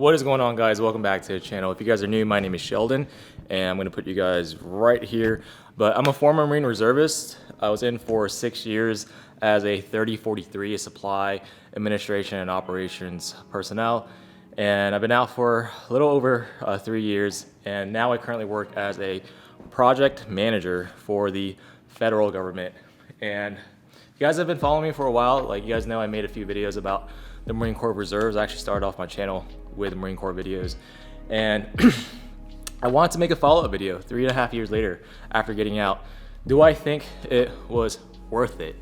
What is going on, guys? Welcome back to the channel. If you guys are new, my name is Sheldon and I'm going to put you guys right here. But I'm a former Marine reservist. I was in for 6 years as a 3043, a supply administration and operations personnel, and I've been out for a little over 3 years, and now I currently work as a project manager for the federal government. And you guys have been following me for a while. Like, you guys know, I made a few videos about the Marine Corps Reserves. I actually started off my channel with Marine Corps videos, and I wanted to make a follow-up video 3.5 years later after getting out. Do I think it was worth it?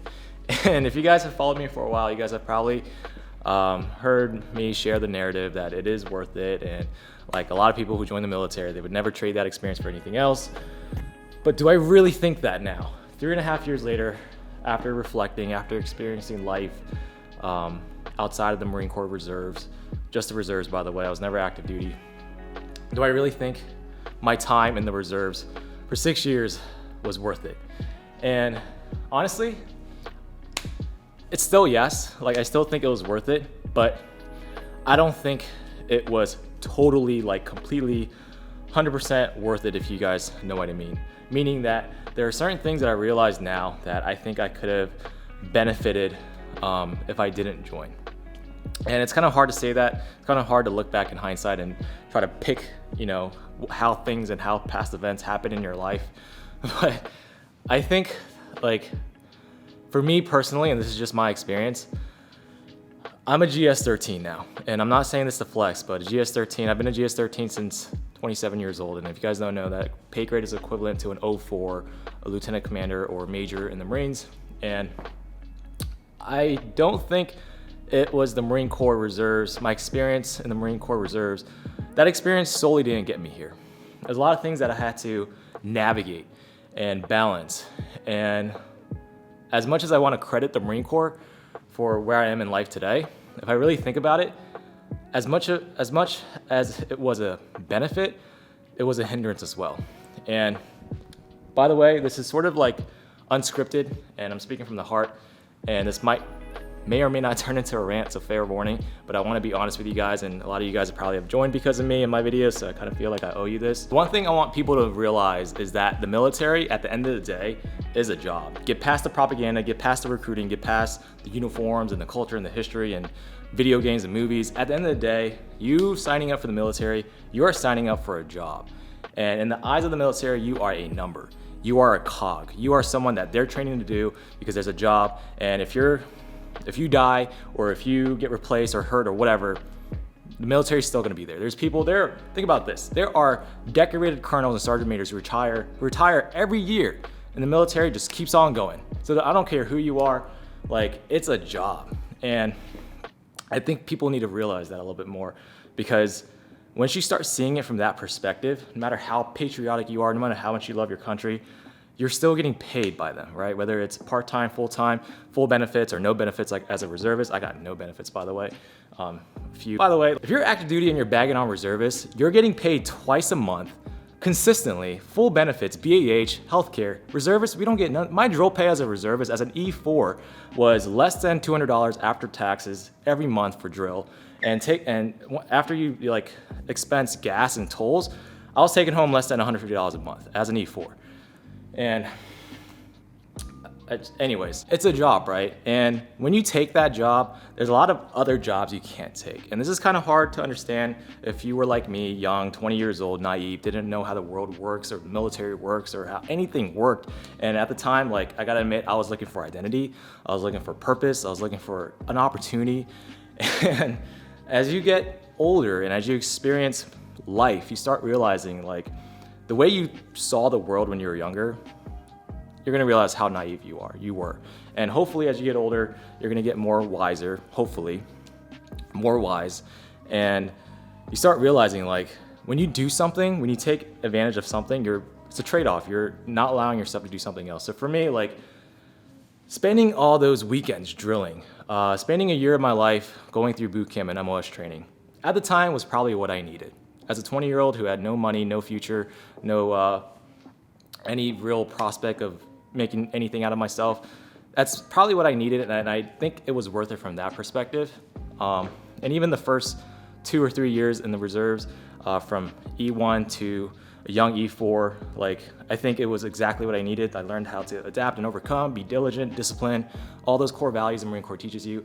And if you guys have followed me for a while, you guys have probably heard me share the narrative that it is worth it, and like a lot of people who join the military, they would never trade that experience for anything else. But do I really think that now, 3.5 years later, after reflecting, after experiencing life outside of the Marine Corps Reserves, just the reserves, by the way, I was never active duty. Do I really think my time in the reserves for 6 years was worth it? And honestly, it's still yes. Like, I still think it was worth it, but I don't think it was totally, like, completely 100% worth it, if you guys know what I mean. Meaning that there are certain things that I realize now that I think I could have benefited if I didn't join. And it's kind of hard to say that. It's kind of hard to look back in hindsight and try to pick, you know, how things and how past events happen in your life. But I think, like, for me personally, and this is just my experience, I'm a GS-13 now. And I'm not saying this to flex, but a GS-13, I've been a GS-13 since 27 years old. And if you guys don't know, that pay grade is equivalent to an 04, a lieutenant commander or major in the Marines. And I don't think it was the Marine Corps Reserves, my experience in the Marine Corps Reserves, that experience solely didn't get me here. There's a lot of things that I had to navigate and balance. And as much as I want to credit the Marine Corps for where I am in life today, if I really think about it, as much as it was a benefit, it was a hindrance as well. And by the way, this is sort of like unscripted, and I'm speaking from the heart, and this may or may not turn into a rant, so fair warning, but I want to be honest with you guys, and a lot of you guys probably have joined because of me in my videos, so I kind of feel like I owe you this. One thing I want people to realize is that the military, at the end of the day, is a job. Get past the propaganda, get past the recruiting, get past the uniforms and the culture and the history and video games and movies. At the end of the day, you signing up for the military, you are signing up for a job. And in the eyes of the military, you are a number. You are a cog. You are someone that they're training to do because there's a job, and if you die or if you get replaced or hurt or whatever, the military is still going to be there. There's people there. Think about this. There are decorated colonels and sergeant majors who retire every year, and the military just keeps on going. So I don't care who you are, like, it's a job. And I think people need to realize that a little bit more, because once you start seeing it from that perspective, no matter how patriotic you are, no matter how much you love your country, you're still getting paid by them, right? Whether it's part-time, full-time, full benefits or no benefits. Like as a reservist, I got no benefits, by the way. By the way, if you're active duty and you're bagging on reservists, you're getting paid twice a month, consistently, full benefits, BAH, healthcare. Reservists, we don't get none. My drill pay as a reservist, as an E4, was less than $200 after taxes every month for drill. And after you like expense gas and tolls, I was taking home less than $150 a month as an E4. And anyways, it's a job, right? And when you take that job, there's a lot of other jobs you can't take. And this is kind of hard to understand if you were like me, young, 20 years old, naive, didn't know how the world works or the military works or how anything worked. And at the time, like, I gotta admit, I was looking for identity. I was looking for purpose. I was looking for an opportunity. And as you get older and as you experience life, you start realizing, like, the way you saw the world when you were younger, you're gonna realize how naive you were. And hopefully as you get older, you're gonna get more wiser, hopefully, more wise. And you start realizing, like, when you do something, when you take advantage of something, it's a trade-off. You're not allowing yourself to do something else. So for me, like, spending all those weekends drilling, spending a year of my life going through boot camp and MOS training, at the time was probably what I needed. As a 20-year-old who had no money, no future, no any real prospect of making anything out of myself, that's probably what I needed, and I think it was worth it from that perspective. And even the first 2 or 3 years in the reserves, from E1 to a young E4. Like, I think it was exactly what I needed. I learned how to adapt and overcome, be diligent, disciplined, all those core values the Marine Corps teaches you.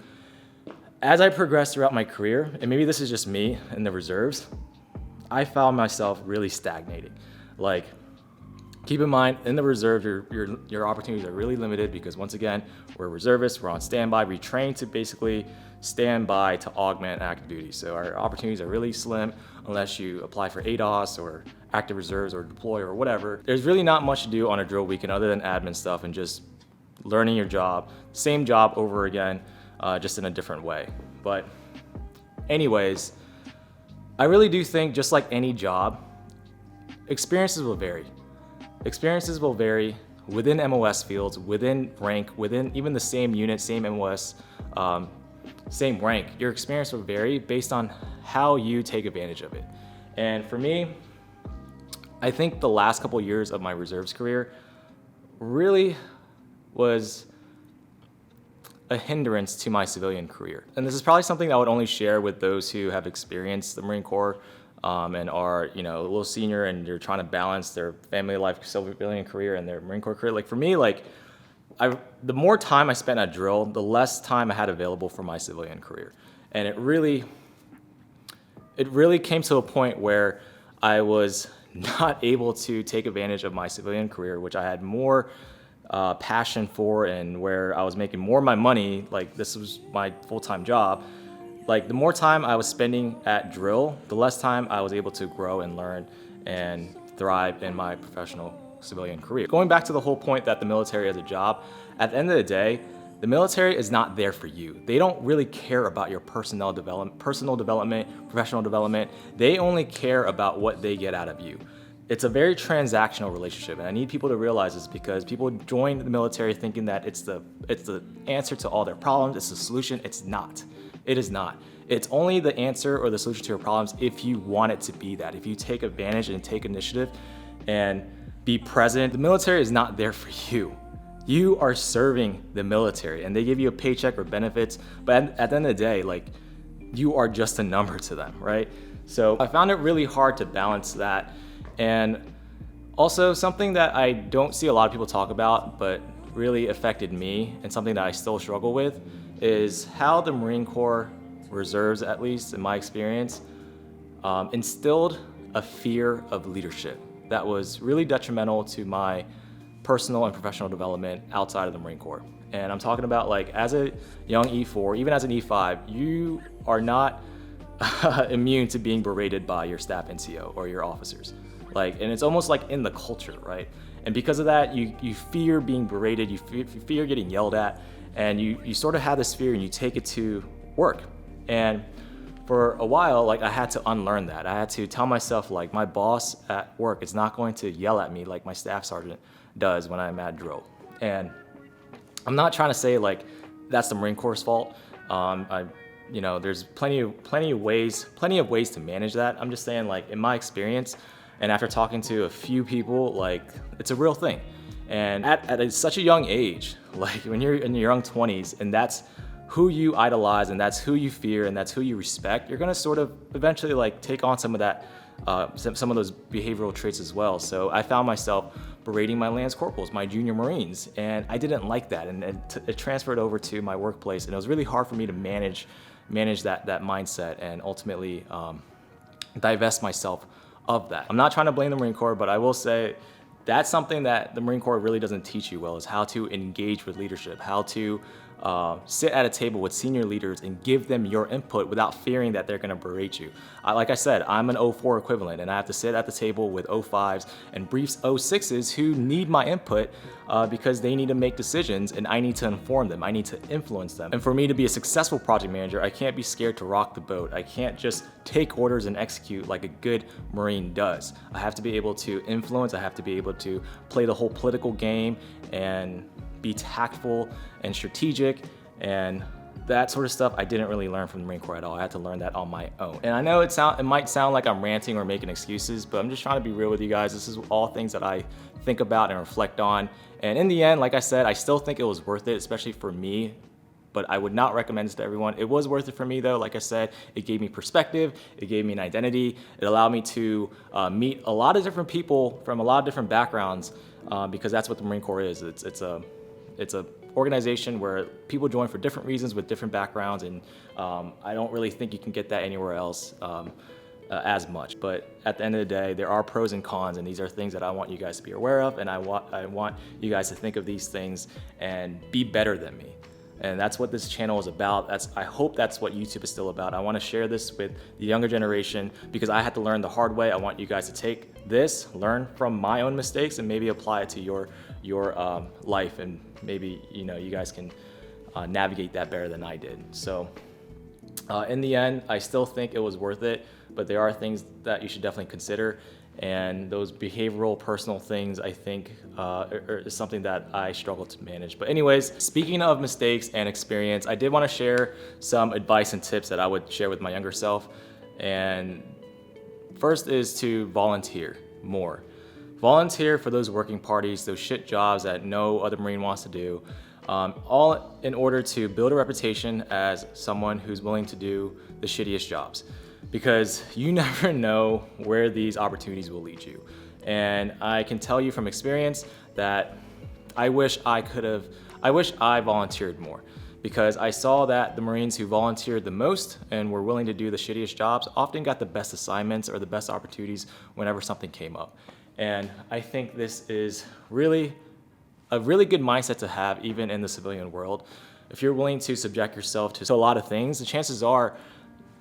As I progressed throughout my career, and maybe this is just me in the reserves, I found myself really stagnating. Like, keep in mind, in the reserve, your opportunities are really limited because, once again, we're reservists, we're on standby, we train to basically stand by to augment active duty. So our opportunities are really slim unless you apply for ADOS or active reserves or deploy or whatever. There's really not much to do on a drill weekend other than admin stuff and just learning your job, same job over again, just in a different way. But anyways, I really do think, just like any job, experiences will vary. Experiences will vary within MOS fields, within rank, within even the same unit, same MOS, same rank. Your experience will vary based on how you take advantage of it. And for me, I think the last couple years of my reserves career really was a hindrance to my civilian career. And this is probably something that I would only share with those who have experienced the Marine Corps and are, a little senior and you're trying to balance their family life, civilian career and their Marine Corps career. Like, for me, the more time I spent at drill, the less time I had available for my civilian career. And it really came to a point where I was not able to take advantage of my civilian career, which I had more passion for, and where I was making more of my money. Like, this was my full-time job. Like, the more time I was spending at drill, the less time I was able to grow and learn and thrive in my professional civilian career. Going back to the whole point that the military is a job, at the end of the day, the military is not there for you. They don't really care about your personal development, professional development. They only care about what they get out of you. It's a very transactional relationship, and I need people to realize this, because people join the military thinking that it's the answer to all their problems, it's the solution. It's not. It is not. It's only the answer or the solution to your problems if you want it to be that. If you take advantage and take initiative and be present. The military is not there for you. You are serving the military, and they give you a paycheck or benefits, but at the end of the day, like, you are just a number to them, right? So I found it really hard to balance that. And also, something that I don't see a lot of people talk about, but really affected me, and something that I still struggle with, is how the Marine Corps reserves, at least in my experience, instilled a fear of leadership that was really detrimental to my personal and professional development outside of the Marine Corps. And I'm talking about, like, as a young E4, even as an E5, you are not immune to being berated by your staff NCO or your officers. Like, and it's almost like in the culture, right? And because of that, you fear being berated, you fear getting yelled at, and you sort of have this fear and you take it to work. And for a while, like, I had to unlearn that. I had to tell myself, like, my boss at work is not going to yell at me like my staff sergeant does when I'm at drill. And I'm not trying to say, like, that's the Marine Corps' fault. There's plenty of ways to manage that. I'm just saying, like, in my experience, and after talking to a few people, like, it's a real thing. And at such a young age, like, when you're in your young 20s, and that's who you idolize, and that's who you fear, and that's who you respect, you're gonna sort of eventually, like, take on some of that, some of those behavioral traits as well. So I found myself berating my lance corporals, my junior Marines, and I didn't like that, and it transferred over to my workplace, and it was really hard for me to manage that mindset, and ultimately divest myself of that. I'm not trying to blame the Marine Corps, but I will say that's something that the Marine Corps really doesn't teach you well, is how to engage with leadership, how to sit at a table with senior leaders and give them your input without fearing that they're gonna berate you. Like I said, I'm an 04 equivalent, and I have to sit at the table with 05s and briefs 06s who need my input because they need to make decisions, and I need to inform them, I need to influence them. And for me to be a successful project manager, I can't be scared to rock the boat. I can't just take orders and execute like a good Marine does. I have to be able to influence, I have to be able to play the whole political game and be tactful and strategic, and that sort of stuff I didn't really learn from the Marine Corps at all. I had to learn that on my own. And I know it might sound like I'm ranting or making excuses, but I'm just trying to be real with you guys. This is all things that I think about and reflect on. And in the end, like I said, I still think it was worth it, especially for me but I would not recommend this to everyone. It was worth it for me though. Like I said, it gave me perspective, it gave me an identity, it allowed me to meet a lot of different people from a lot of different backgrounds, because that's what the Marine Corps is. It's a organization where people join for different reasons with different backgrounds, and I don't really think you can get that anywhere else as much. But at the end of the day, there are pros and cons, and these are things that I want you guys to be aware of, and I want you guys to think of these things and be better than me. And that's what this channel is about. I hope that's what YouTube is still about. I want to share this with the younger generation because I had to learn the hard way. I want you guys to take this, learn from my own mistakes, and maybe apply it to your life, and maybe you guys can navigate that better than I did. So in the end, I still think it was worth it, but there are things that you should definitely consider. And those behavioral, personal things, I think, is something that I struggle to manage. But anyways, speaking of mistakes and experience, I did want to share some advice and tips that I would share with my younger self. And first is to volunteer more. Volunteer for those working parties, those shit jobs that no other Marine wants to do, all in order to build a reputation as someone who's willing to do the shittiest jobs. Because you never know where these opportunities will lead you. And I can tell you from experience that I wish I volunteered more, because I saw that the Marines who volunteered the most and were willing to do the shittiest jobs often got the best assignments or the best opportunities whenever something came up. And I think this is really a really good mindset to have even in the civilian world. If you're willing to subject yourself to a lot of things, the chances are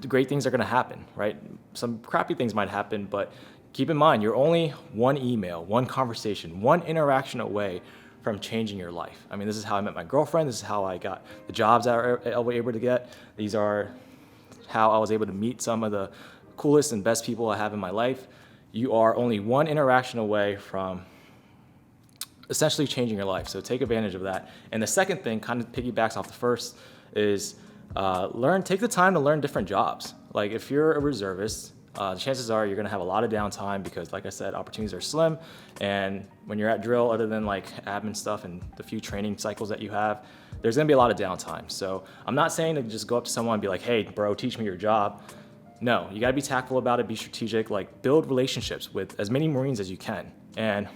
the great things are going to happen, right? Some crappy things might happen, but keep in mind, you're only one email, one conversation, one interaction away from changing your life. I mean, this is how I met my girlfriend. This is how I got the jobs that I was able to get. These are how I was able to meet some of the coolest and best people I have in my life. You are only one interaction away from essentially changing your life. So take advantage of that. And the second thing kind of piggybacks off the first is take the time to learn different jobs. Like if you're a reservist, chances are you're gonna have a lot of downtime because, like I said, opportunities are slim. And when you're at drill, other than like admin stuff and the few training cycles that you have, there's gonna be a lot of downtime. So I'm not saying to just go up to someone and be like, hey bro, teach me your job. No, you gotta be tactful about it, be strategic, like build relationships with as many Marines as you can. And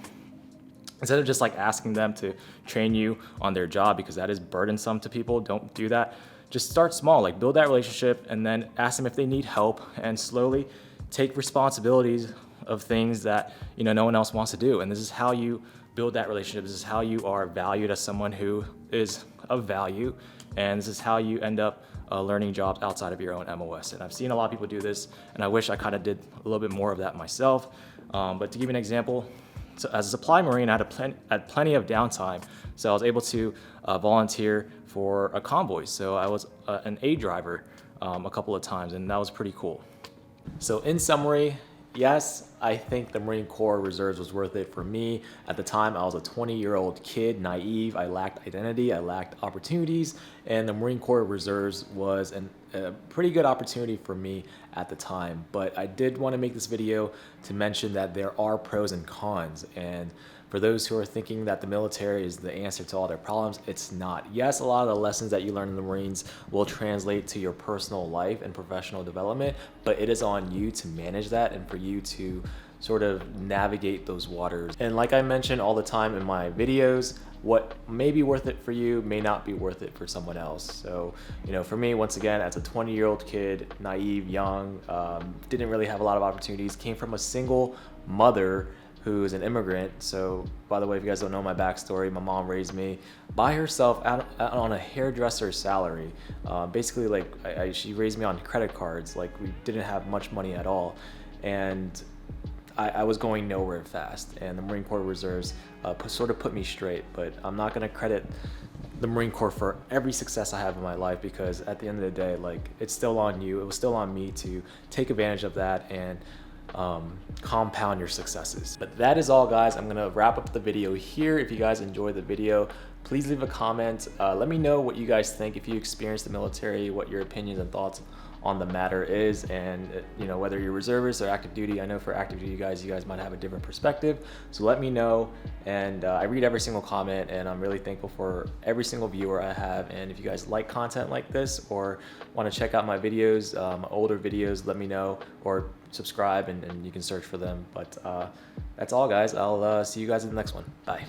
instead of just like asking them to train you on their job, because that is burdensome to people, don't do that. Just start small, like build that relationship and then ask them if they need help, and slowly take responsibilities of things that no one else wants to do. And this is how you build that relationship. This is how you are valued as someone who is of value. And this is how you end up learning jobs outside of your own MOS. And I've seen a lot of people do this, and I wish I kind of did a little bit more of that myself. But to give you an example, so as a supply Marine, I had plenty of downtime. So I was able to volunteer for a convoy. So I was an aid driver a couple of times, and that was pretty cool. So in summary, yes, I think the Marine Corps Reserves was worth it for me. At the time, I was a 20-year-old kid, naive. I lacked identity, I lacked opportunities, and the Marine Corps Reserves was a pretty good opportunity for me at the time. But I did want to make this video to mention that there are pros and cons. And for those who are thinking that the military is the answer to all their problems, it's not. Yes, a lot of the lessons that you learn in the Marines will translate to your personal life and professional development, but it is on you to manage that and for you to sort of navigate those waters. And like I mentioned all the time in my videos, what may be worth it for you may not be worth it for someone else. So, for me, once again, as a 20-year-old kid, naive, young, didn't really have a lot of opportunities, came from a single mother who is an immigrant. So, by the way, if you guys don't know my backstory, my mom raised me by herself on a hairdresser's salary. Basically, like, she raised me on credit cards. Like, we didn't have much money at all. And I was going nowhere fast. And the Marine Corps Reserves sort of put me straight. But I'm not gonna credit the Marine Corps for every success I have in my life, because at the end of the day, like, it's still on you. It was still on me to take advantage of that and compound your successes. But that is all, guys. I'm gonna wrap up the video here. If you guys enjoyed the video, please leave a comment. Let me know what you guys think. If you experienced the military, what your opinions and thoughts on the matter is. And you know, whether you're reservist or active duty, I know for active duty you guys might have a different perspective. So let me know. And I read every single comment, and I'm really thankful for every single viewer I have. And if you guys like content like this or want to check out my videos, my older videos, let me know, or subscribe and you can search for them. But that's all, guys. I'll see you guys in the next one. Bye.